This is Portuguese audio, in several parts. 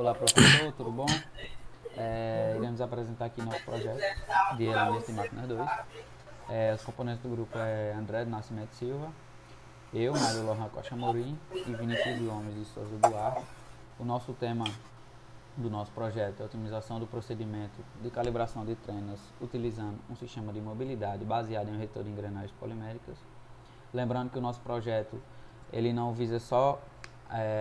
Olá, professor, tudo bom? Iremos apresentar aqui nosso projeto de elementos de máquinas 2. Os componentes do grupo é André do Nascimento Silva, eu, Mário Lohan Costa Morim e Vinícius Gomes de Souza Duarte. O nosso tema do nosso projeto é a otimização do procedimento de calibração de treinos utilizando um sistema de mobilidade baseado em um retor de engrenagens poliméricas. Lembrando que o nosso projeto ele não visa só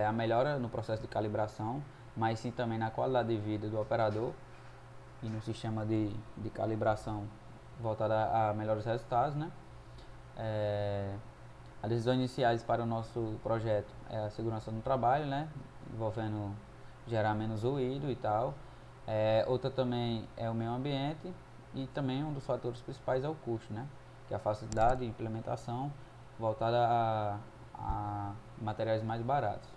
a melhora no processo de calibração, mas sim também na qualidade de vida do operador e no sistema de calibração voltado a melhores resultados, né? As decisões iniciais para o nosso projeto é a segurança no trabalho, né? Envolvendo gerar menos ruído e tal. Outra também é o meio ambiente e também um dos fatores principais é o custo, né? Que é a facilidade de implementação voltada a materiais mais baratos.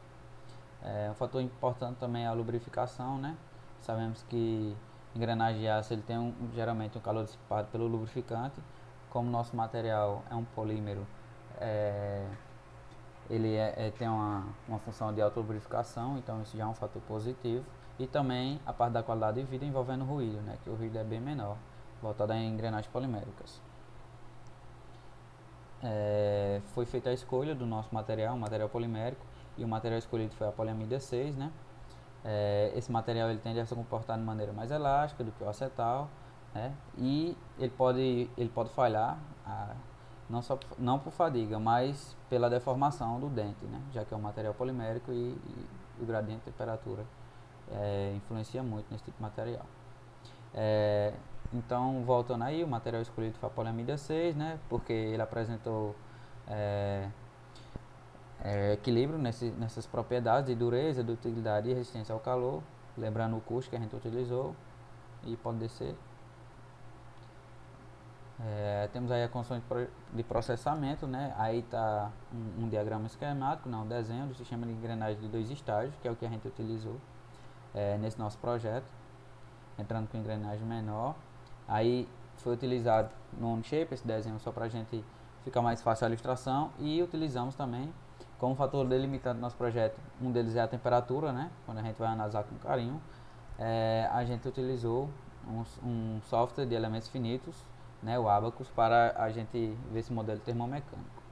Um fator importante também é a lubrificação, né? Sabemos que engrenagem de aço ele tem geralmente um calor dissipado pelo lubrificante. Como nosso material é um polímero, ele tem uma função de auto-lubrificação, então isso já é um fator positivo. E também a parte da qualidade de vida envolvendo ruído, né? Que o ruído é bem menor, voltado a engrenagens poliméricas. Foi feita a escolha do nosso material, um material polimérico, e o material escolhido foi a poliamida 6, né? Esse material ele tende a se comportar de maneira mais elástica do que o acetal, né? E ele pode falhar, não por fadiga, mas pela deformação do dente, né? Já que é um material polimérico e o gradiente de temperatura influencia muito nesse tipo de material. Então, voltando aí, o material escolhido foi a poliamida 6, né? Porque ele apresentou equilíbrio nessas propriedades de dureza, de utilidade e resistência ao calor. Lembrando o custo que a gente utilizou. E pode descer. Temos aí a condição de processamento, né? Aí está um diagrama esquemático, não, um desenho do sistema de engrenagem de 2 estágios, que é o que a gente utilizou nesse nosso projeto. Entrando com engrenagem menor. Aí foi utilizado no OnShape esse desenho só para a gente ficar mais fácil a ilustração, e utilizamos também como fator delimitante do nosso projeto. Um deles é a temperatura, né? Quando a gente vai analisar com carinho, a gente utilizou um software de elementos finitos, né? O Abacus, para a gente ver esse modelo termomecânico.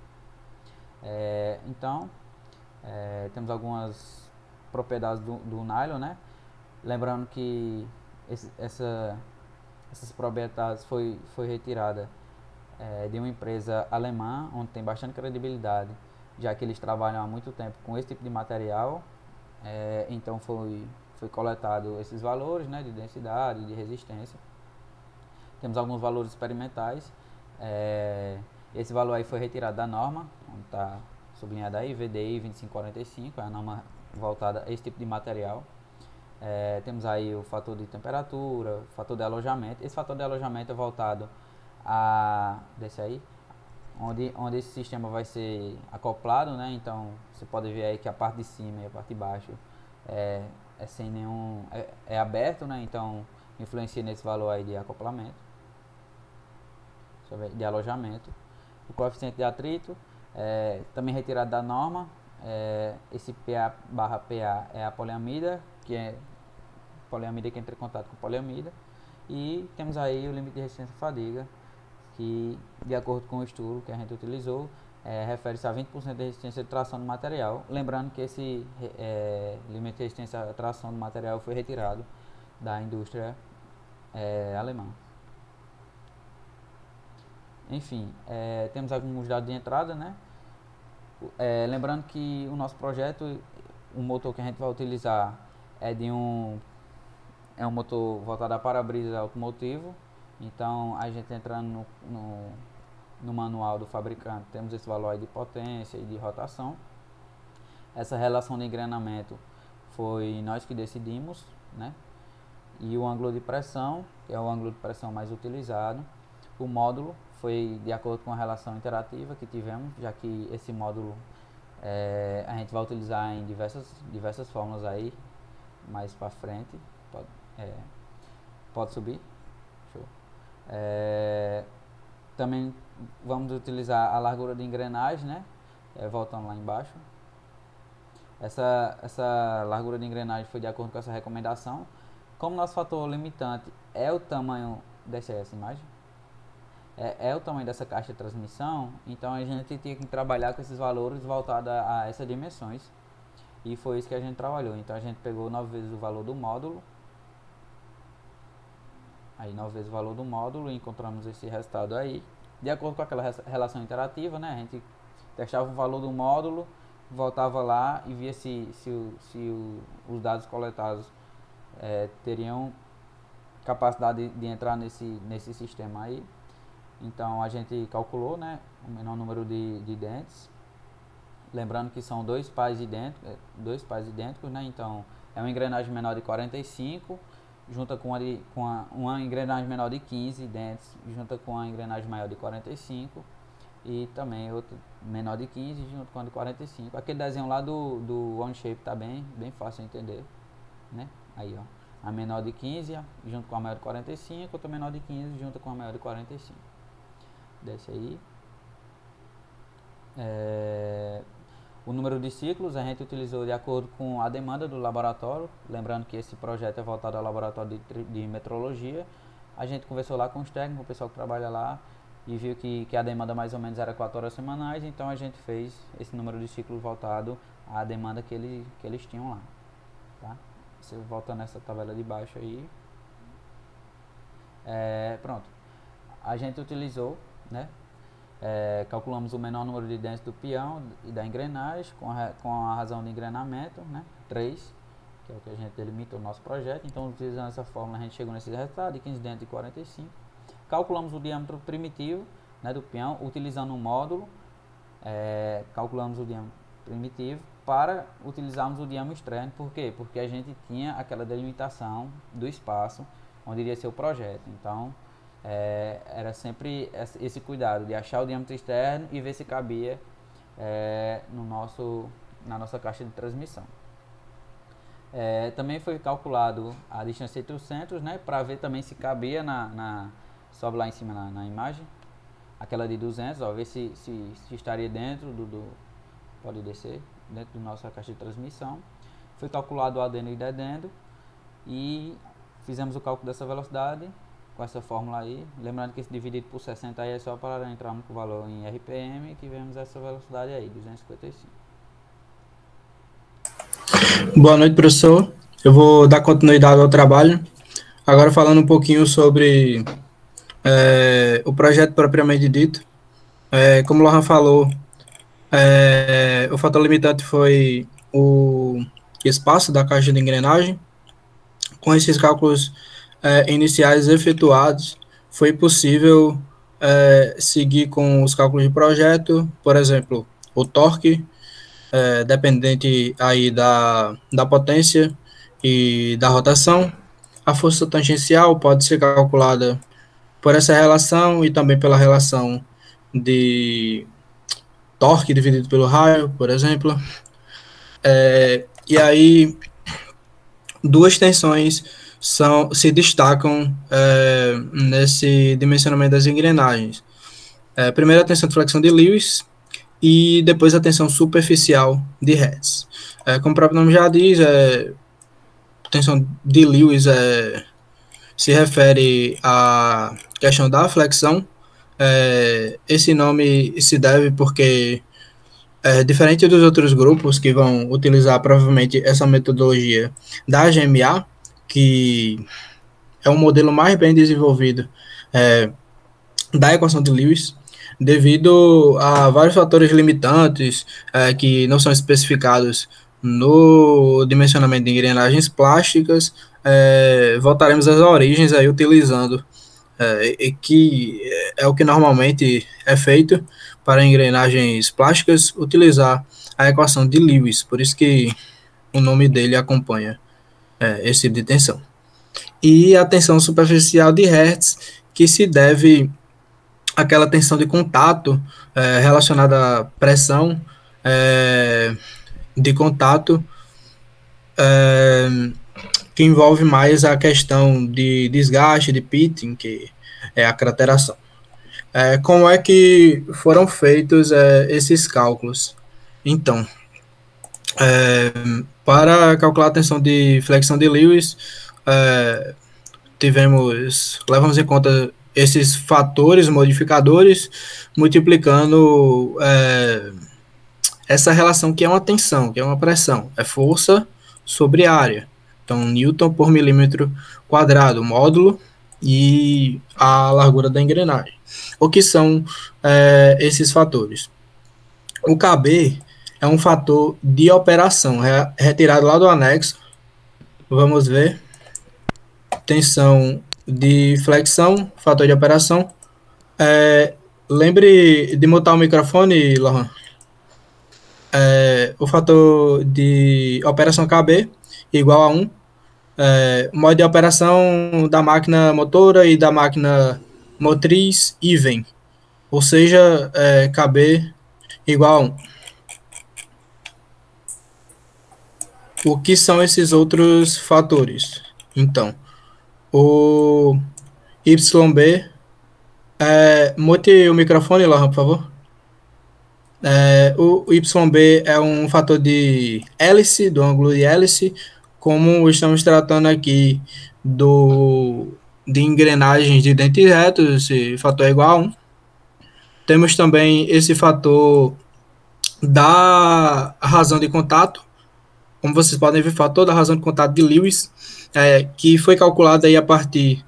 Então, temos algumas propriedades do nylon, né? Lembrando que essas propriedades foi retirada de uma empresa alemã, onde tem bastante credibilidade, já que eles trabalham há muito tempo com esse tipo de material. Então foi coletado esses valores, né, de densidade, de resistência. Temos alguns valores experimentais. Esse valor aí foi retirado da norma, onde está sublinhado aí, VDI 2545, é a norma voltada a esse tipo de material. Temos aí o fator de temperatura, o fator de alojamento. Esse fator de alojamento é voltado desse aí, onde esse sistema vai ser acoplado, né? Então você pode ver aí que a parte de cima e a parte de baixo sem nenhum aberto, né? Então influencia nesse valor aí de acoplamento, de alojamento. O coeficiente de atrito também retirado da norma. Esse PA/PA é a poliamida, que é poliamida que entra em contato com poliamida. E temos aí o limite de resistência à fadiga, que de acordo com o estudo que a gente utilizou, refere-se a 20% de resistência de tração do material. Lembrando que esse limite de resistência à tração do material foi retirado da indústria alemã. Enfim, temos alguns dados de entrada, né? Lembrando que o nosso projeto, o motor que a gente vai utilizar é um motor voltado a para-brisa automotivo. Então a gente entrando no manual do fabricante, temos esse valor aí de potência e de rotação. Essa relação de engrenamento foi nós que decidimos, né? E o ângulo de pressão, que é o ângulo de pressão mais utilizado. O módulo foi de acordo com a relação interativa que tivemos, já que esse módulo a gente vai utilizar em diversas fórmulas aí mais para frente. Pode subir. Show. Também vamos utilizar a largura de engrenagem, né? Voltando lá embaixo. Essa largura de engrenagem foi de acordo com essa recomendação. Como nosso fator limitante é o tamanho dessa imagem, é o tamanho dessa caixa de transmissão, então a gente tinha que trabalhar com esses valores voltados a essas dimensões. E foi isso que a gente trabalhou. Então a gente pegou 9 vezes o valor do módulo. Aí 9 vezes o valor do módulo e encontramos esse resultado aí. De acordo com aquela relação interativa, né? A gente testava o valor do módulo, voltava lá e via se os dados coletados teriam capacidade de entrar nesse sistema aí. Então a gente calculou, né, o menor número de dentes. Lembrando que são dois pares idênticos, né? Então é uma engrenagem menor de 45, junta com uma engrenagem menor de 15 dentes, junta com a engrenagem maior de 45 e também outra menor de 15 junto com a de 45. Aquele desenho lá do One Shape tá bem fácil de entender, né? Aí, ó, a menor de 15 junto com a maior de 45, outra menor de 15 junto com a maior de 45. Desce aí. O número de ciclos a gente utilizou de acordo com a demanda do laboratório. Lembrando que esse projeto é voltado ao laboratório de metrologia. A gente conversou lá com os técnicos, o pessoal que trabalha lá, e viu que a demanda mais ou menos era 4 horas semanais. Então a gente fez esse número de ciclos voltado à demanda que eles tinham lá, tá? Você volta nessa tabela de baixo aí. Pronto. A gente utilizou, né? Calculamos o menor número de dentes do peão e da engrenagem com a razão de engrenamento, né? 3, que é o que a gente delimitou no nosso projeto. Então, utilizando essa fórmula, a gente chegou nesse resultado de 15 dentes e 45. Calculamos o diâmetro primitivo, né, do peão, utilizando um módulo. Calculamos o diâmetro primitivo para utilizarmos o diâmetro externo. Por quê? Porque a gente tinha aquela delimitação do espaço onde iria ser o projeto. Então, era sempre esse cuidado de achar o diâmetro externo e ver se cabia na nossa caixa de transmissão. Também foi calculado a distância entre os centros, né, para ver também se cabia sobe lá em cima na imagem, aquela de 200, ó, ver se estaria dentro pode descer, dentro da nossa caixa de transmissão. Foi calculado o adendo e dedendo e fizemos o cálculo dessa velocidade com essa fórmula aí. Lembrando que esse dividido por 60 aí é só para entrarmos com o valor em RPM, que vemos essa velocidade aí, 255. Boa noite, professor. Eu vou dar continuidade ao trabalho. Agora falando um pouquinho sobre o projeto propriamente dito. Como o Lohan falou, o fator limitante foi o espaço da caixa de engrenagem. Com esses cálculos iniciais efetuados, foi possível seguir com os cálculos de projeto, por exemplo, o torque, dependente aí da potência e da rotação. A força tangencial pode ser calculada por essa relação e também pela relação de torque dividido pelo raio, por exemplo. E aí, duas tensões se destacam nesse dimensionamento das engrenagens. Primeiro a tensão de flexão de Lewis e depois a tensão superficial de Hertz. Como o próprio nome já diz, tensão de Lewis se refere à questão da flexão. Esse nome se deve porque, diferente dos outros grupos que vão utilizar provavelmente essa metodologia da GMA, que é um modelo mais bem desenvolvido da equação de Lewis, devido a vários fatores limitantes que não são especificados no dimensionamento de engrenagens plásticas, voltaremos às origens aí utilizando que é o que normalmente é feito para engrenagens plásticas, utilizar a equação de Lewis, por isso que o nome dele acompanha esse de tensão. E a tensão superficial de Hertz, que se deve àquela tensão de contato relacionada à pressão de contato, que envolve mais a questão de desgaste, de pitting, que é a crateração. Como é que foram feitos esses cálculos? Então, Para calcular a tensão de flexão de Lewis, é, levamos em conta esses fatores modificadores, multiplicando essa relação que é uma tensão, que é uma pressão, é força sobre área. Então, Newton por milímetro quadrado, módulo e a largura da engrenagem. O que são esses fatores? O KB é um fator de operação, retirado lá do anexo. Vamos ver. Tensão de flexão, fator de operação. Lembre de mutar o microfone, Lohan. O fator de operação KB igual a 1. Modo de operação da máquina motora e da máquina motriz even. Ou seja, KB igual a 1. O que são esses outros fatores? Então, o YB. Mute o microfone, Lohan, por favor. O YB é um fator de hélice, do ângulo de hélice, como estamos tratando aqui de engrenagens de dentes retos, esse fator é igual a 1. Temos também esse fator da razão de contato, como vocês podem ver, fator da razão de contato de Lewis, que foi calculado aí a partir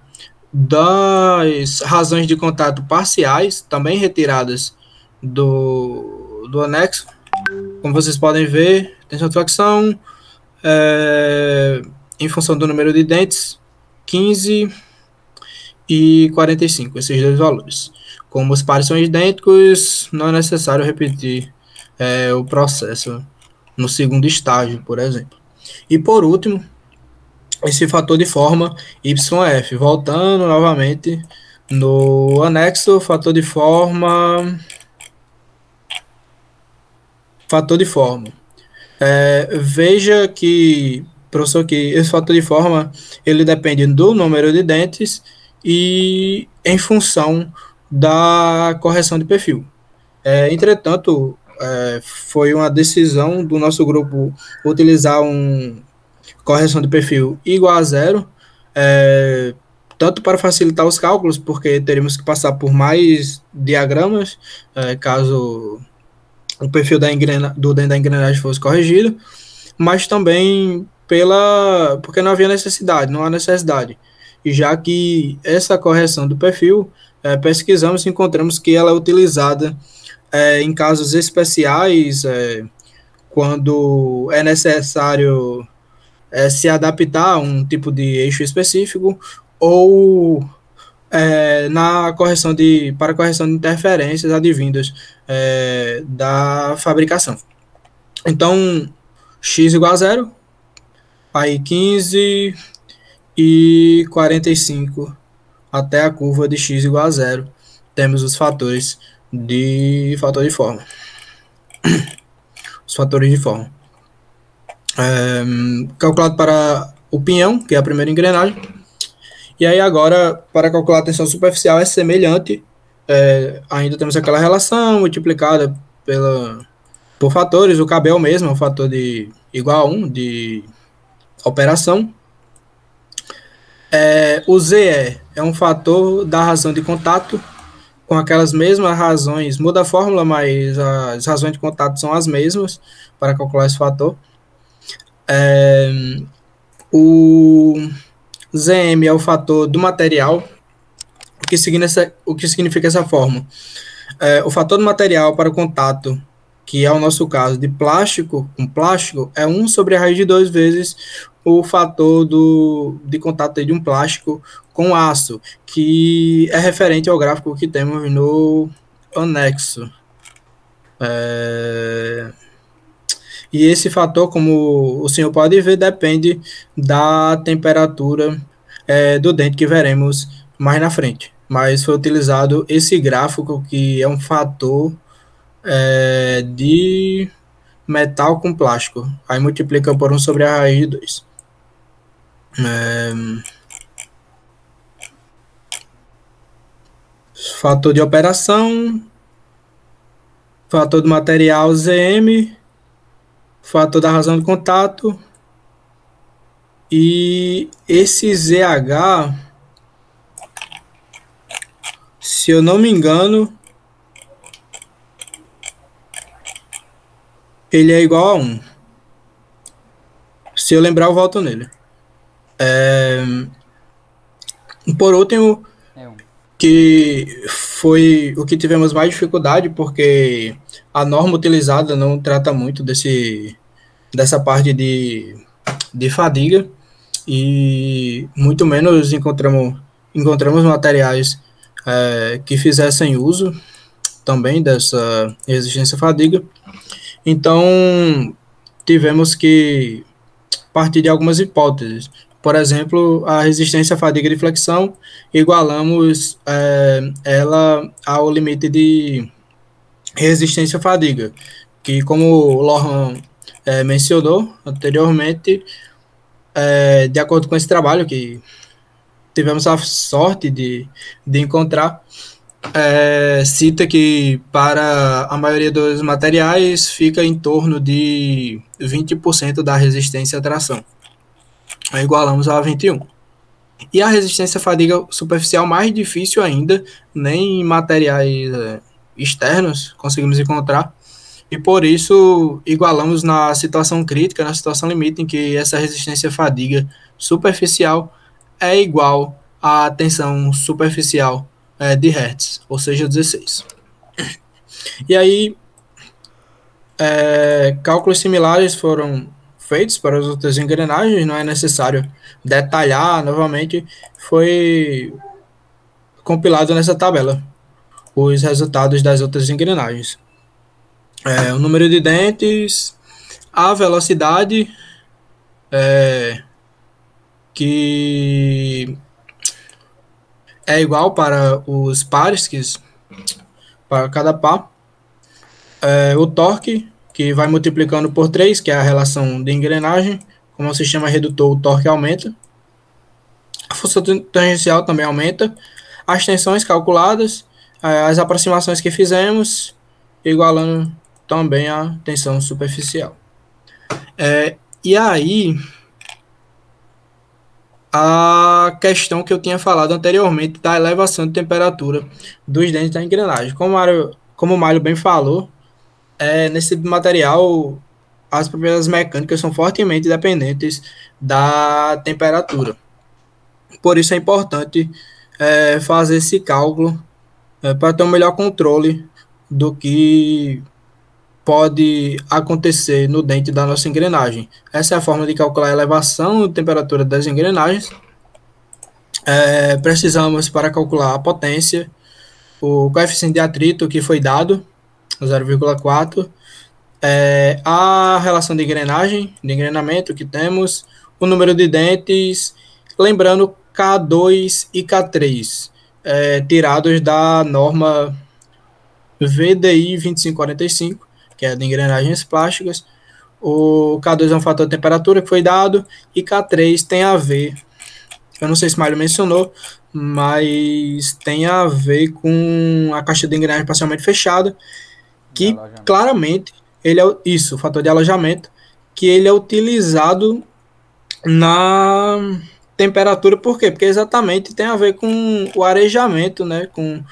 das razões de contato parciais, também retiradas do anexo. Como vocês podem ver, tensão de flexão, em função do número de dentes, 15 e 45, esses dois valores. Como os pares são idênticos, não é necessário repetir o processo no segundo estágio, por exemplo. E por último, esse fator de forma YF. Voltando novamente no anexo, fator de forma. Veja que, professor, que esse fator de forma ele depende do número de dentes e em função da correção de perfil. Entretanto, foi uma decisão do nosso grupo utilizar correção de perfil igual a 0, tanto para facilitar os cálculos, porque teríamos que passar por mais diagramas, caso o perfil do dentro da engrenagem fosse corrigido, mas também porque não havia necessidade, não há necessidade. E já que essa correção do perfil, pesquisamos e encontramos que ela é utilizada em casos especiais, quando é necessário se adaptar a um tipo de eixo específico, ou para correção de interferências advindas da fabricação. Então, x igual a 0, aí 15 e 45 até a curva de x igual a 0, temos os fatores de forma. Os fatores de forma. Calculado para o pinhão, que é a primeira engrenagem. E aí agora, para calcular a tensão superficial, é semelhante. Ainda temos aquela relação multiplicada por fatores. O KB é o mesmo, é um fator de igual a 1 de operação. O ZE é um fator da razão de contato, com aquelas mesmas razões. Muda a fórmula, mas as razões de contato são as mesmas para calcular esse fator. O ZM é o fator do material. O que significa essa fórmula? O fator do material para o contato, que é o nosso caso de plástico com plástico, é 1 sobre a raiz de 2 vezes o fator de contato de um plástico com aço, que é referente ao gráfico que temos no anexo. E esse fator, como o senhor pode ver, depende da temperatura do dente, que veremos mais na frente. Mas foi utilizado esse gráfico, que é um fator de metal com plástico. Aí multiplica por 1 sobre a raiz de 2. Fator de operação, fator do material ZM, fator da razão de contato, e esse ZH, se eu não me engano, ele é igual a 1. Se eu lembrar, eu volto nele. Por último, É um. que foi o que tivemos mais dificuldade, porque a norma utilizada não trata muito dessa parte de fadiga, e muito menos encontramos materiais que fizessem uso também dessa resistência à fadiga. Então, tivemos que partir de algumas hipóteses. Por exemplo, a resistência à fadiga de flexão, igualamos ela ao limite de resistência à fadiga, que, como o Lohan mencionou anteriormente, de acordo com esse trabalho que tivemos a sorte de encontrar, cita que para a maioria dos materiais fica em torno de 20% da resistência à tração. Aí igualamos a 21. E a resistência à fadiga superficial mais difícil ainda, nem em materiais externos conseguimos encontrar, e por isso igualamos na situação crítica, na situação limite, em que essa resistência à fadiga superficial é igual à tensão superficial de Hertz, ou seja, 16. E aí, cálculos similares foram feitos para as outras engrenagens, não é necessário detalhar novamente, foi compilado nessa tabela os resultados das outras engrenagens. O número de dentes, a velocidade, que é igual para os pares, para cada par, o torque, que vai multiplicando por 3, que é a relação de engrenagem. Como o sistema redutor, o torque aumenta. A força tangencial também aumenta. As tensões calculadas, as aproximações que fizemos, igualando também a tensão superficial. E aí, a questão que eu tinha falado anteriormente da elevação de temperatura dos dentes da engrenagem. Como o Mário bem falou, nesse material, as propriedades mecânicas são fortemente dependentes da temperatura. Por isso é importante fazer esse cálculo para ter um melhor controle do que pode acontecer no dente da nossa engrenagem. Essa é a forma de calcular a elevação de temperatura das engrenagens. Precisamos, para calcular a potência, o coeficiente de atrito que foi dado, 0,4, a relação de engrenagem, de engrenamento que temos, o número de dentes, lembrando K2 e K3, tirados da norma VDI 2545, que é de engrenagens plásticas. O K2 é um fator de temperatura que foi dado, e K3 tem a ver, eu não sei se o Mário mencionou, mas tem a ver com a caixa de engrenagem parcialmente fechada, que claramente ele é isso, o fator de alojamento, que ele é utilizado na temperatura. Por quê? Porque exatamente tem a ver com o arejamento, né, com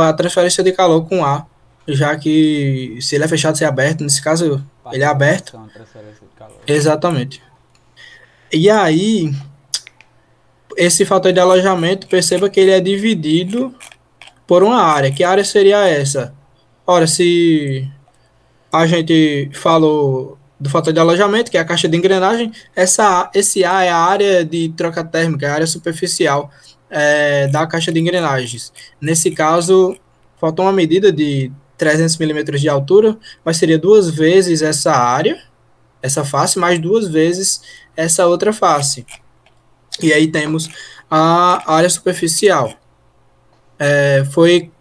a transferência de calor com ar, já que se ele é fechado, se é aberto, nesse caso ele é aberto. Exatamente. E aí, esse fator de alojamento, perceba que ele é dividido por uma área. Que área seria essa? Ora, se a gente falou do fator de alojamento, que é a caixa de engrenagem, esse A é a área de troca térmica, a área superficial da caixa de engrenagens. Nesse caso, faltou uma medida de 300 milímetros de altura, mas seria 2 vezes essa área, essa face, mais 2 vezes essa outra face. E aí temos a área superficial.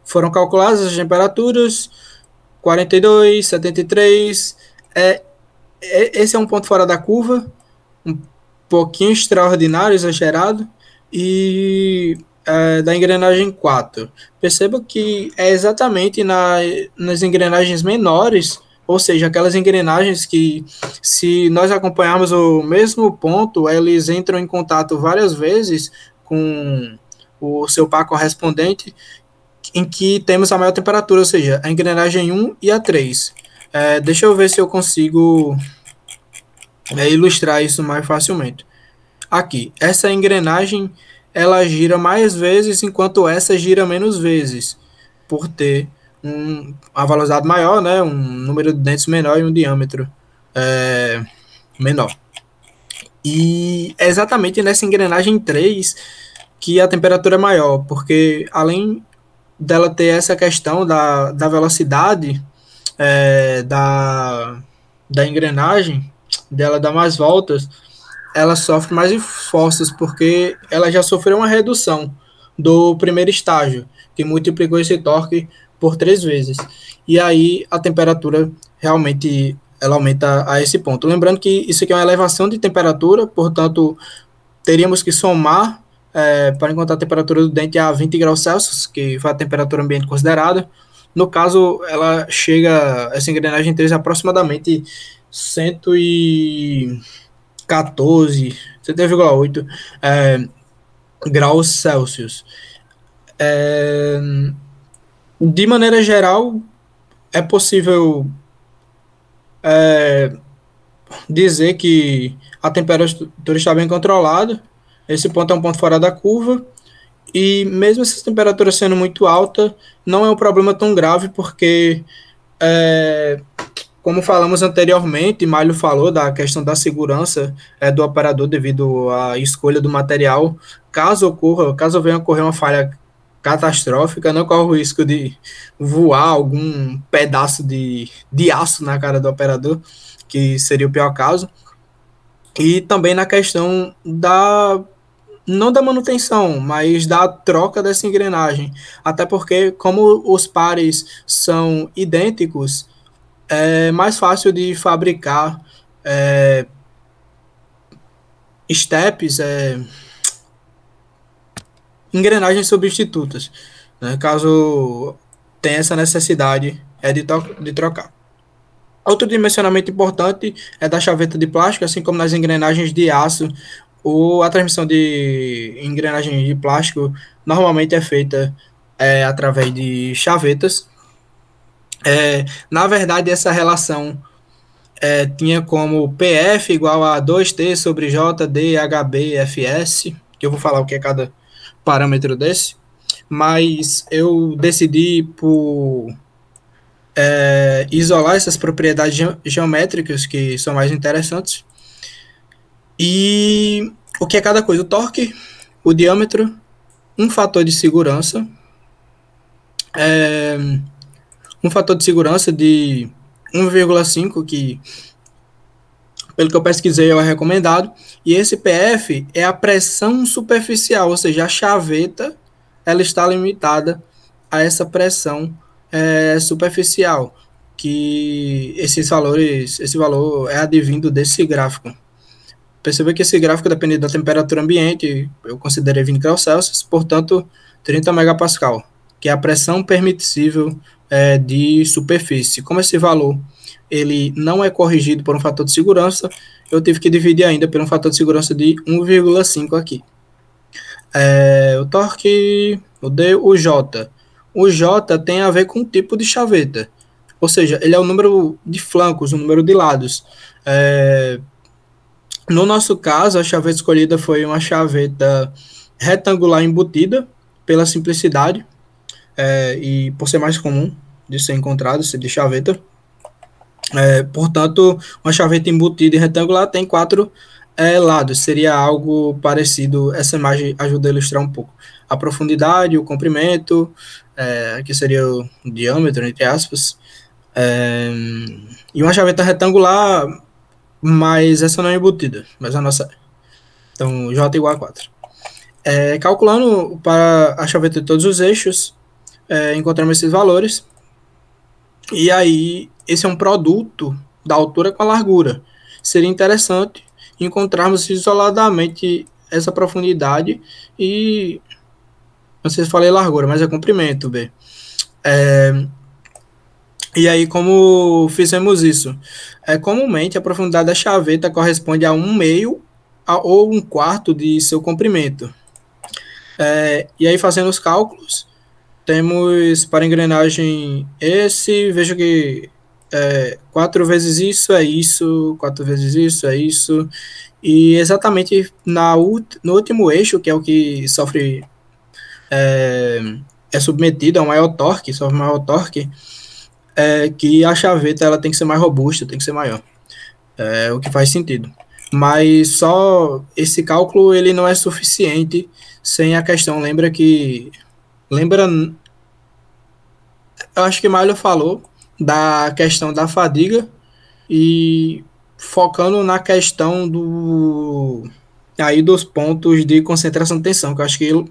Foram calculadas as temperaturas, 42, 73. Esse é um ponto fora da curva, um pouquinho extraordinário, exagerado, e da engrenagem 4. Perceba que é exatamente nas engrenagens menores ou seja, aquelas engrenagens que, se nós acompanharmos o mesmo ponto, eles entram em contato várias vezes com o seu par correspondente, em que temos a maior temperatura, ou seja, a engrenagem 1 e a 3. Deixa eu ver se eu consigo ilustrar isso mais facilmente. Aqui, essa engrenagem, ela gira mais vezes, enquanto essa gira menos vezes, por ter uma velocidade maior, né, um número de dentes menor e um diâmetro menor. E é exatamente nessa engrenagem 3 que a temperatura é maior, porque além dela ter essa questão da velocidade da engrenagem, dela dar mais voltas, ela sofre mais forças, porque ela já sofreu uma redução do primeiro estágio, que multiplicou esse torque por 3 vezes. E aí a temperatura realmente ela aumenta a esse ponto. Lembrando que isso aqui é uma elevação de temperatura, portanto, teríamos que somar para encontrar a temperatura do dente a 20 graus Celsius, que foi a temperatura ambiente considerada. No caso, ela chega, essa engrenagem 3, aproximadamente 114, 100,8 graus Celsius. De maneira geral, é possível dizer que a temperatura está bem controlada. Esse ponto é um ponto fora da curva. E mesmo essa temperatura sendo muito alta, não é um problema tão grave, porque, como falamos anteriormente, Malho falou da questão da segurança do operador devido à escolha do material. Caso venha a ocorrer uma falha catastrófica, não corre o risco de voar algum pedaço de aço na cara do operador, que seria o pior caso. E também na questão não da manutenção, mas da troca dessa engrenagem. Até porque, como os pares são idênticos, é mais fácil de fabricar steps, engrenagens substitutas, né, caso tenha essa necessidade de trocar. Outro dimensionamento importante é da chaveta de plástico, assim como nas engrenagens de aço. A transmissão de engrenagem de plástico normalmente é feita através de chavetas. Na verdade, essa relação tinha como PF igual a 2T sobre JD HB FS, que eu vou falar o que é cada parâmetro desse, mas eu decidi por isolar essas propriedades geométricas que são mais interessantes. E o que é cada coisa? O torque, o diâmetro, um fator de segurança, um fator de segurança de 1,5, que, pelo que eu pesquisei, é recomendado. E esse PF é a pressão superficial, ou seja, a chaveta ela está limitada a essa pressão superficial, que esse valor é advindo desse gráfico. Perceba que esse gráfico depende da temperatura ambiente, eu considerei 20 graus Celsius, portanto, 30 megapascal, que é a pressão permissível de superfície. Como esse valor ele não é corrigido por um fator de segurança, eu tive que dividir ainda por um fator de segurança de 1,5 aqui. O torque, o D, o J. O J tem a ver com o tipo de chaveta, ou seja, ele é o número de flancos, o número de lados. No nosso caso, a chaveta escolhida foi uma chaveta retangular embutida, pela simplicidade e por ser mais comum de ser encontrado esse de chaveta. Portanto, uma chaveta embutida e retangular tem 4 lados. Seria algo parecido, essa imagem ajuda a ilustrar um pouco. A profundidade, o comprimento, que seria o diâmetro, entre aspas. E uma chaveta retangular, mas essa não é embutida, mas a nossa é. Então, J igual a 4. Calculando para a chaveta de todos os eixos, encontramos esses valores. E aí, esse é um produto da altura com a largura. Seria interessante encontrarmos isoladamente essa profundidade e, não sei se falei largura, mas é comprimento, B. E aí, como fizemos isso? Comumente, a profundidade da chaveta corresponde a um meio ou um quarto de seu comprimento. E aí, fazendo os cálculos, temos para engrenagem esse, vejo que 4 vezes isso, 4 vezes isso, e exatamente no último eixo, que é o que sofre, é submetido a um maior torque, sofre maior torque, que a chaveta ela tem que ser mais robusta, tem que ser maior, o que faz sentido. Mas só esse cálculo ele não é suficiente sem a questão, lembra, eu acho que Milo falou da questão da fadiga e focando na questão dos pontos de concentração de tensão, que eu acho que o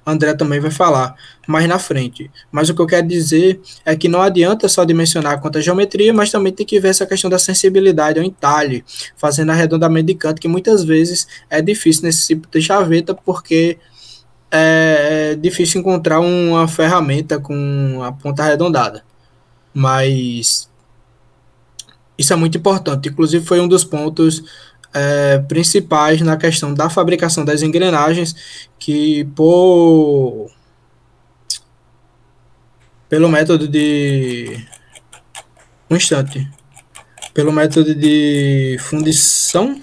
André também vai falar mais na frente. Mas o que eu quero dizer é que não adianta só dimensionar quanto a geometria, mas também tem que ver essa questão da sensibilidade ao entalhe, fazendo arredondamento de canto, que muitas vezes é difícil nesse tipo de chaveta, porque é difícil encontrar uma ferramenta com a ponta arredondada. Mas isso é muito importante. Inclusive, foi um dos pontos principais na questão da fabricação das engrenagens, que pelo método de. Um instante. Pelo método de fundição.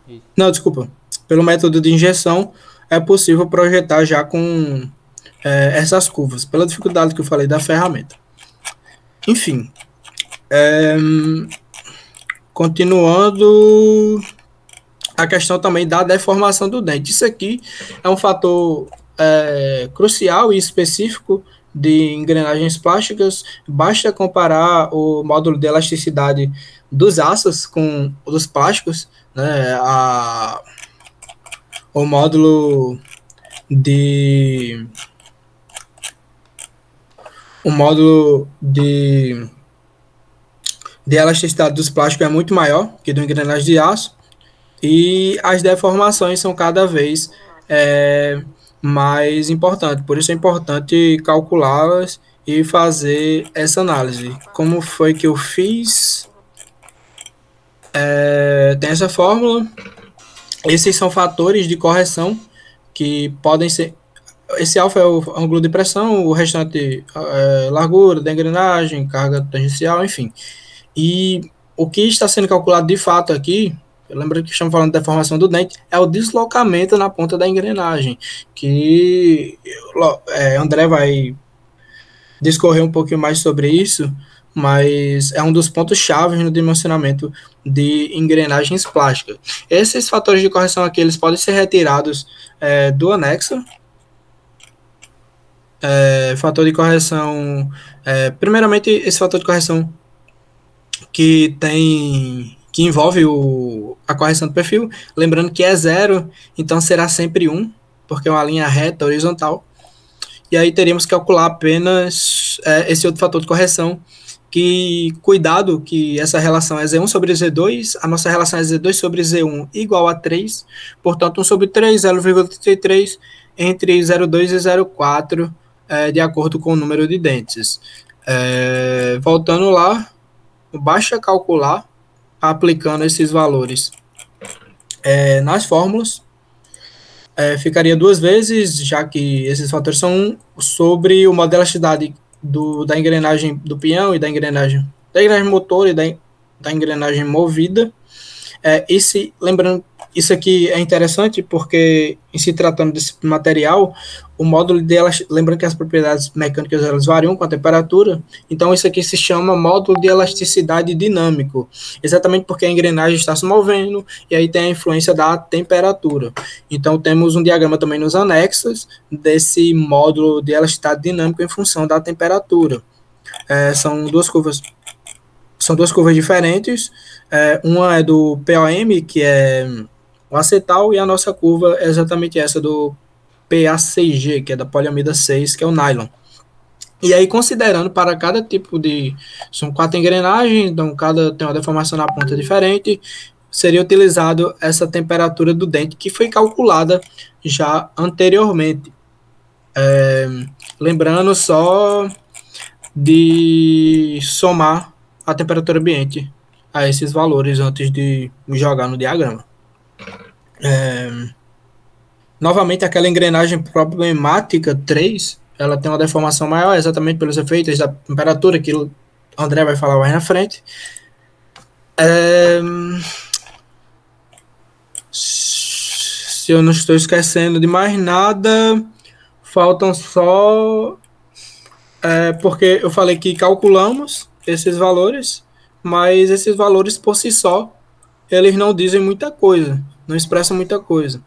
Isso. Não, desculpa. Pelo método de injeção, é possível projetar já com essas curvas, pela dificuldade que eu falei da ferramenta. Enfim. Continuando, a questão também da deformação do dente. Isso aqui é um fator crucial e específico de engrenagens plásticas. Basta comparar o módulo de elasticidade dos aços com o dos plásticos, né? O módulo de elasticidade dos plásticos é muito maior que do engrenagem de aço, e as deformações são cada vez mais importantes. Por isso é importante calculá-las e fazer essa análise. Como foi que eu fiz? Tem essa fórmula. Esses são fatores de correção que podem ser. Esse alfa é o ângulo de pressão, o restante largura da engrenagem, carga tangencial, enfim. E o que está sendo calculado de fato aqui, lembra que estamos falando da deformação do dente, é o deslocamento na ponta da engrenagem, que André vai discorrer um pouquinho mais sobre isso, mas é um dos pontos-chave no dimensionamento de engrenagens plásticas. Esses fatores de correção aqui, eles podem ser retirados do anexo. Fator de correção, primeiramente, esse fator de correção que envolve a correção do perfil, lembrando que é 0, então será sempre 1, porque é uma linha reta horizontal. E aí teríamos que calcular apenas esse outro fator de correção, que, cuidado, que essa relação é Z1 sobre Z2, a nossa relação é Z2 sobre Z1 igual a 3, portanto 1 sobre 3, 0,33, entre 0,2 e 0,4, de acordo com o número de dentes. Voltando lá, basta calcular aplicando esses valores nas fórmulas. Ficaria 2 vezes, já que esses fatores são 1, sobre o modo de elasticidade da engrenagem do peão e da engrenagem motor e da engrenagem movida. Lembrando, isso aqui é interessante porque, em se tratando desse material, o módulo lembrando que as propriedades mecânicas elas variam com a temperatura, então isso aqui se chama módulo de elasticidade dinâmico, exatamente porque a engrenagem está se movendo e aí tem a influência da temperatura. Então temos um diagrama também nos anexos desse módulo de elasticidade dinâmico em função da temperatura. São duas curvas diferentes. Uma é do POM, que é o acetal, e a nossa curva é exatamente essa do PACG, que é da poliamida 6, que é o nylon. E aí, considerando para cada tipo são 4 engrenagens, então cada tem uma deformação na ponta diferente, seria utilizado essa temperatura do dente, que foi calculada já anteriormente. Lembrando só de somar a temperatura ambiente a esses valores antes de jogar no diagrama. Novamente, aquela engrenagem problemática 3, ela tem uma deformação maior, exatamente pelos efeitos da temperatura, que o André vai falar mais na frente. Se eu não estou esquecendo de mais nada, faltam só... porque eu falei que calculamos esses valores, mas esses valores por si só, eles não dizem muita coisa, não expressam muita coisa.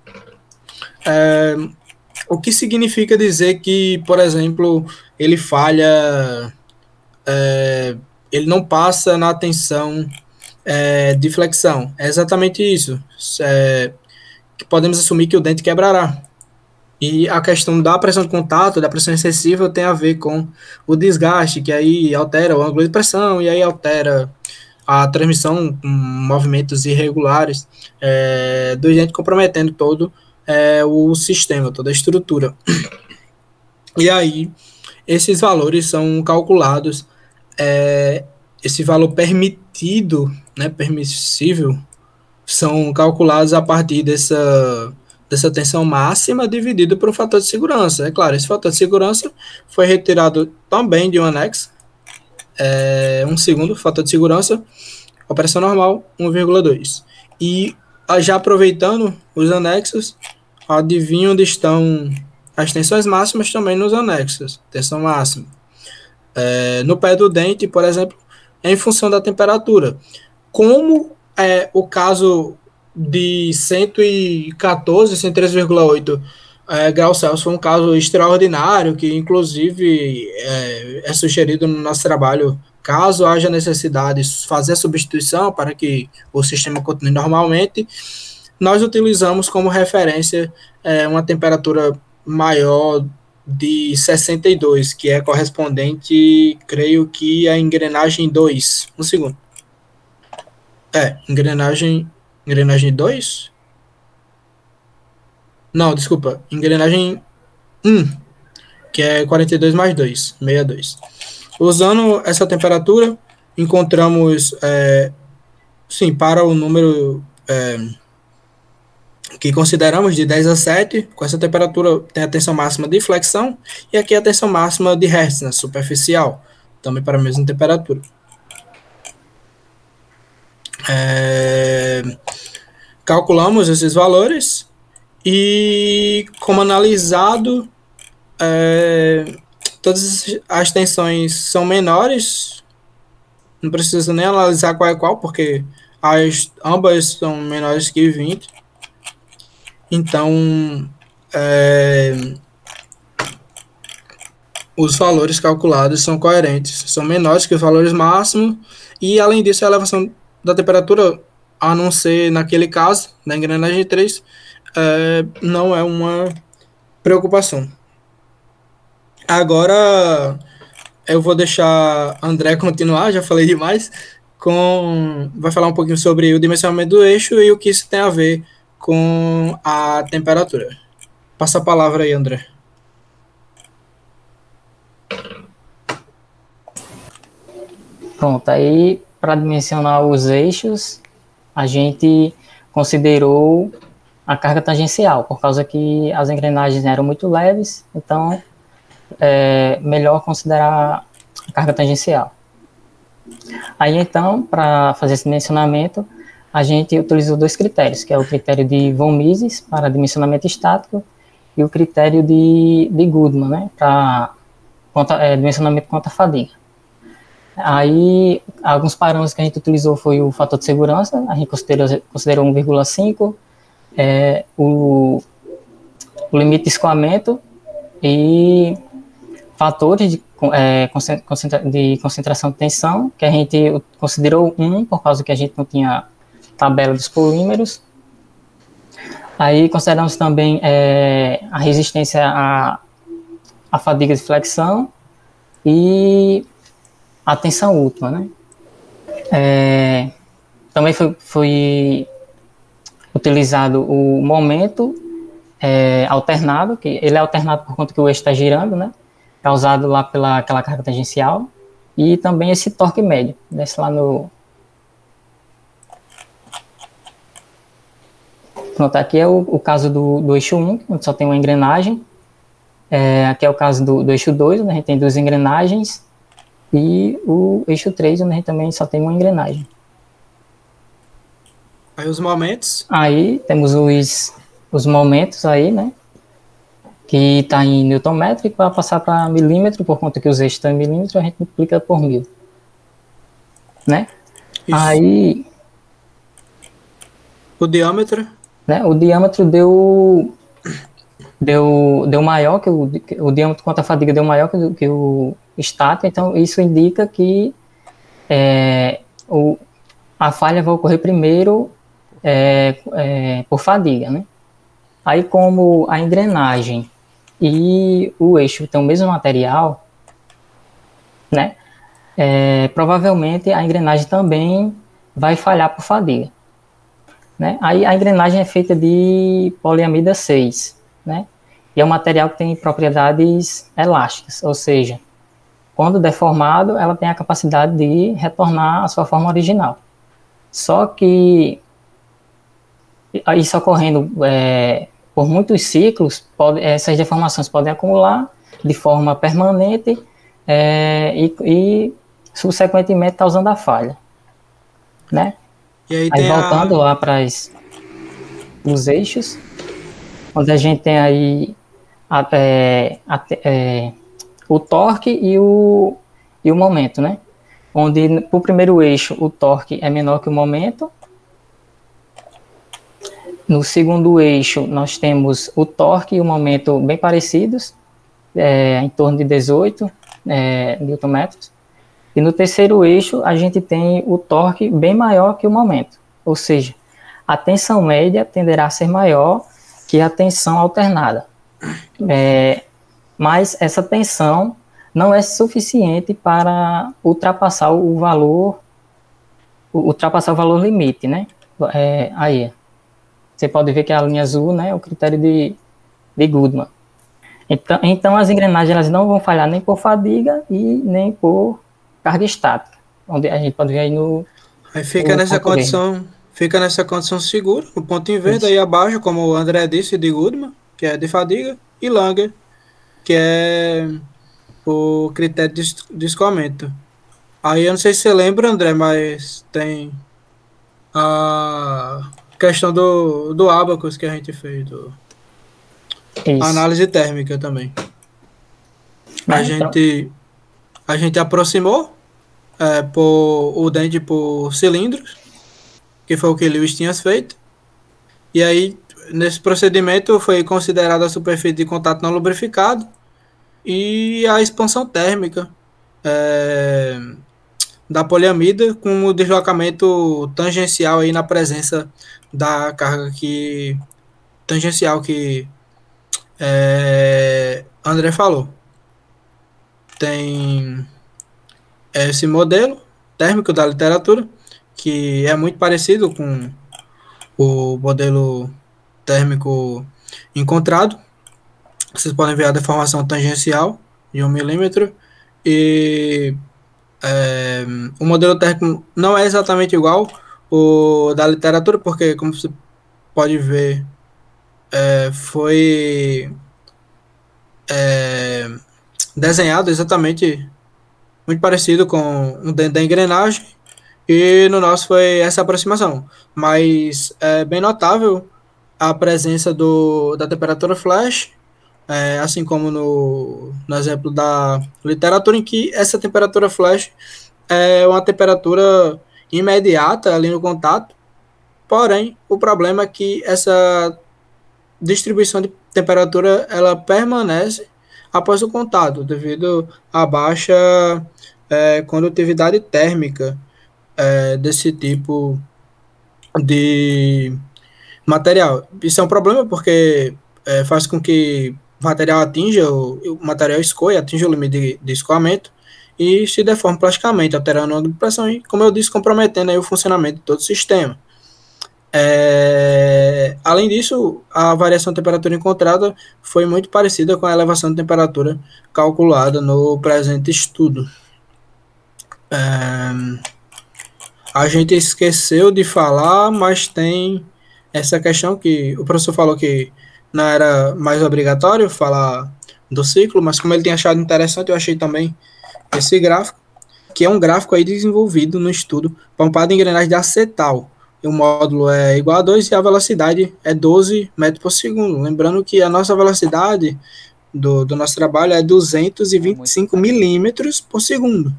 O que significa dizer que, por exemplo, ele falha, ele não passa na tensão de flexão? É exatamente isso. Que podemos assumir que o dente quebrará. E a questão da pressão de contato, da pressão excessiva, tem a ver com o desgaste, que aí altera o ângulo de pressão, e aí altera a transmissão com movimentos irregulares do dente, comprometendo todo o sistema, toda a estrutura. E aí, esses valores são calculados, esse valor permitido, né, permissível, são calculados a partir dessa tensão máxima dividido por um fator de segurança. É claro, esse fator de segurança foi retirado também de um anexo. Um segundo fator de segurança, operação normal, 1,2. E já aproveitando os anexos, adivinha onde estão as tensões máximas também nos anexos. Tensão máxima. No pé do dente, por exemplo, em função da temperatura. Como o caso de 114, 103,8 graus Celsius foi um caso extraordinário, que inclusive é sugerido no nosso trabalho, caso haja necessidade de fazer a substituição para que o sistema continue normalmente, nós utilizamos como referência uma temperatura maior de 62, que é correspondente, creio que a engrenagem 2. Um segundo. Engrenagem 2? Não, desculpa. Engrenagem 1, que é 42 mais 2, 62. Usando essa temperatura, encontramos, sim, para o número que consideramos de 10 a 7, com essa temperatura tem a tensão máxima de flexão e aqui a tensão máxima de Hertz, superficial, também para a mesma temperatura. Calculamos esses valores e, como analisado, todas as tensões são menores, não precisa nem analisar qual é qual, porque ambas são menores que 20. Então, os valores calculados são coerentes, são menores que os valores máximos, e além disso, a elevação da temperatura, a não ser naquele caso, da engrenagem 3, não é uma preocupação. Agora, eu vou deixar André continuar, já falei demais, vai falar um pouquinho sobre o dimensionamento do eixo e o que isso tem a ver com a temperatura. Passa a palavra aí, André. Pronto, aí para dimensionar os eixos, a gente considerou a carga tangencial, por causa que as engrenagens eram muito leves, então é melhor considerar a carga tangencial. Aí então, para fazer esse dimensionamento, a gente utilizou dois critérios, que é o critério de von Mises para dimensionamento estático e o critério de Goodman, né, para dimensionamento contra fadiga. Aí, alguns parâmetros que a gente utilizou foi o fator de segurança, a gente considerou 1,5, o limite de escoamento e fatores de concentração de tensão, que a gente considerou 1, por causa que a gente não tinha tabela dos polímeros. Aí consideramos também a resistência à fadiga de flexão e a tensão última, né? Também foi utilizado o momento alternado, que ele é alternado por conta que o eixo está girando, né? causado lá pela aquela carga tangencial, e também esse torque médio, desce lá no... Pronto, aqui é o caso do eixo 1, onde só tem uma engrenagem. Aqui é o caso do eixo 2, onde a gente tem 2 engrenagens, e o eixo 3, onde a gente também só tem uma engrenagem. Aí os momentos. Aí temos os momentos aí, né? Que está em Newton metro, e para passar para milímetro, por conta que os eixos estão em milímetro, a gente multiplica por 1000. Né? Isso. Aí... O diâmetro. Né, o diâmetro deu maior que o diâmetro quanto a fadiga deu maior que o estático, então isso indica que a falha vai ocorrer primeiro por fadiga, né? Aí, como a engrenagem e o eixo têm o mesmo material, né? Provavelmente a engrenagem também vai falhar por fadiga. Né? Aí a engrenagem é feita de poliamida 6, né? E é um material que tem propriedades elásticas, ou seja, quando deformado, ela tem a capacidade de retornar à sua forma original. Só que isso ocorrendo por muitos ciclos, essas deformações podem acumular de forma permanente e subsequentemente causando a falha, né? E aí voltando lá para os eixos, onde a gente tem aí o torque e o momento, né? Onde para o primeiro eixo o torque é menor que o momento. No segundo eixo nós temos o torque e o momento bem parecidos, em torno de 18 Nm. E no terceiro eixo, a gente tem o torque bem maior que o momento. Ou seja, a tensão média tenderá a ser maior que a tensão alternada. Mas essa tensão não é suficiente para ultrapassar o valor limite, né? Aí, você pode ver que a linha azul, né, é o critério de Goodman. Então as engrenagens elas não vão falhar nem por fadiga e nem por carga estática, onde a gente pode ver aí no... Aí fica nessa condição segura, o ponto em verde, aí abaixo, como o André disse, de Goodman, que é de fadiga, e Langer, que é o critério de escoamento. Aí eu não sei se você lembra, André, mas tem a questão do Abacus que a gente fez, análise térmica também. A gente aproximou o dente por cilindros, que foi o que Lewis tinha feito. E aí, nesse procedimento, foi considerada a superfície de contato não lubrificado e a expansão térmica da poliamida com o deslocamento tangencial aí na presença da carga tangencial que André falou. Tem esse modelo térmico da literatura, que é muito parecido com o modelo térmico encontrado. Vocês podem ver a deformação tangencial de 1 milímetro, e o modelo térmico não é exatamente igual o da literatura, porque, como você pode ver, foi desenhado exatamente muito parecido com o dentro da engrenagem, e no nosso foi essa aproximação, mas é bem notável a presença da temperatura flash, assim como no exemplo da literatura, em que essa temperatura flash é uma temperatura imediata ali no contato, porém o problema é que essa distribuição de temperatura ela permanece após o contato, devido à baixa condutividade térmica desse tipo de material. Isso é um problema porque faz com que o material o material escoe, atinja o limite de escoamento e se deforme plasticamente, alterando a onda de pressão e, como eu disse, comprometendo aí o funcionamento de todo o sistema. Além disso, a variação de temperatura encontrada foi muito parecida com a elevação de temperatura calculada no presente estudo. A gente esqueceu de falar, mas tem essa questão que o professor falou que não era mais obrigatório falar do ciclo, mas como ele tinha achado interessante, eu achei também esse gráfico, que é um gráfico aí desenvolvido no estudo pampado em engrenagem de acetal. E o módulo é igual a 2 e a velocidade é 12 metros por segundo. Lembrando que a nossa velocidade do nosso trabalho é 225 milímetros por segundo.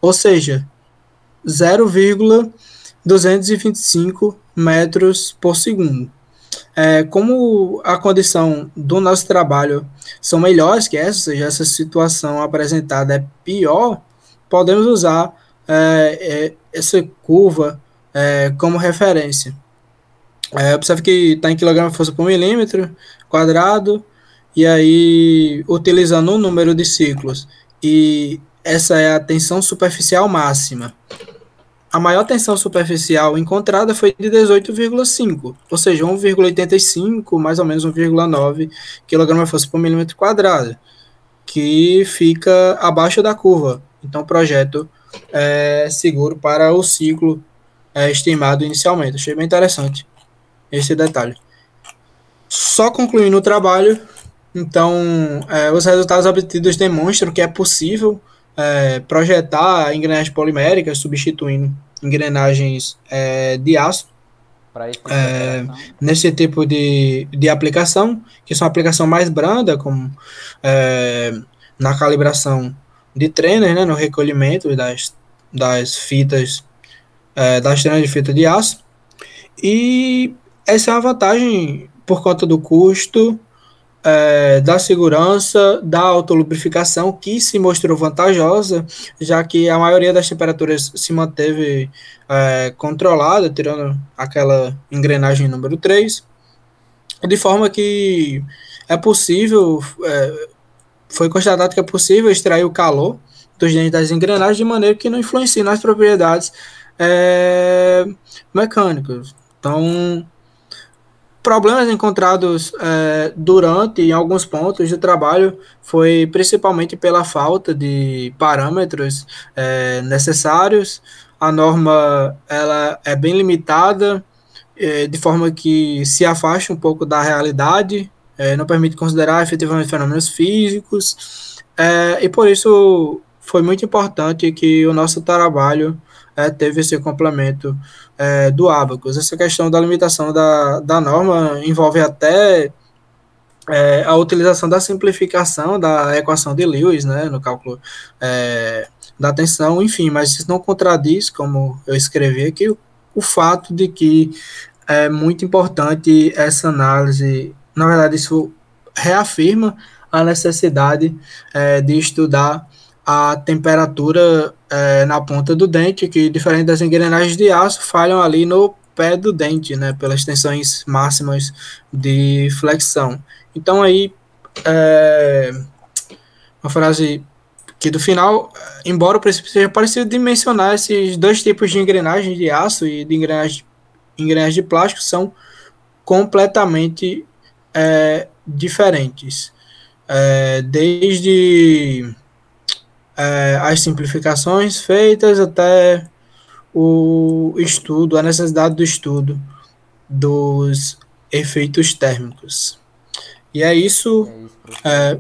Ou seja, 0,225 metros por segundo. Como a condição do nosso trabalho são melhores que essa, ou seja, essa situação apresentada é pior, podemos usar essa curva como referência. Observe que está em quilograma-força por milímetro quadrado, e aí, utilizando um número de ciclos, e essa é a tensão superficial máxima. A maior tensão superficial encontrada foi de 18,5, ou seja, 1,85, mais ou menos 1,9 kgf por milímetro quadrado, que fica abaixo da curva. Então, o projeto é seguro para o ciclo estimado inicialmente. Achei bem interessante esse detalhe. Só concluindo o trabalho, então, os resultados obtidos demonstram que é possível projetar engrenagens poliméricas substituindo engrenagens de aço nesse tipo de aplicação, que são aplicação mais branda, como na calibração de trainers, né, no recolhimento das fitas, das trainers de fita de aço. E essa é uma vantagem por conta do custo, da segurança, da autolubrificação, que se mostrou vantajosa, já que a maioria das temperaturas se manteve controlada, tirando aquela engrenagem número 3, de forma que é possível, foi constatado que é possível extrair o calor dos dentes das engrenagens de maneira que não influencie nas propriedades mecânicas. Então, problemas encontrados durante, em alguns pontos do trabalho, foi principalmente pela falta de parâmetros necessários. A norma ela é bem limitada, de forma que se afasta um pouco da realidade, não permite considerar efetivamente fenômenos físicos, e por isso foi muito importante que o nosso trabalho teve esse complemento do Abacus. Essa questão da limitação da norma envolve até a utilização da simplificação da equação de Lewis, né, no cálculo da tensão, enfim, mas isso não contradiz, como eu escrevi aqui, o fato de que é muito importante essa análise. Na verdade, isso reafirma a necessidade de estudar a temperatura na ponta do dente, que, diferente das engrenagens de aço, falham ali no pé do dente, né, pelas tensões máximas de flexão. Então, aí, uma frase que, do final, embora o princípio seja parecido, de mencionar esses dois tipos de engrenagens de aço e de engrenagens de plástico são completamente diferentes. Desde as simplificações feitas até o estudo, a necessidade do estudo dos efeitos térmicos. E é isso.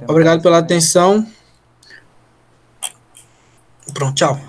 Obrigado pela atenção. Pronto, tchau.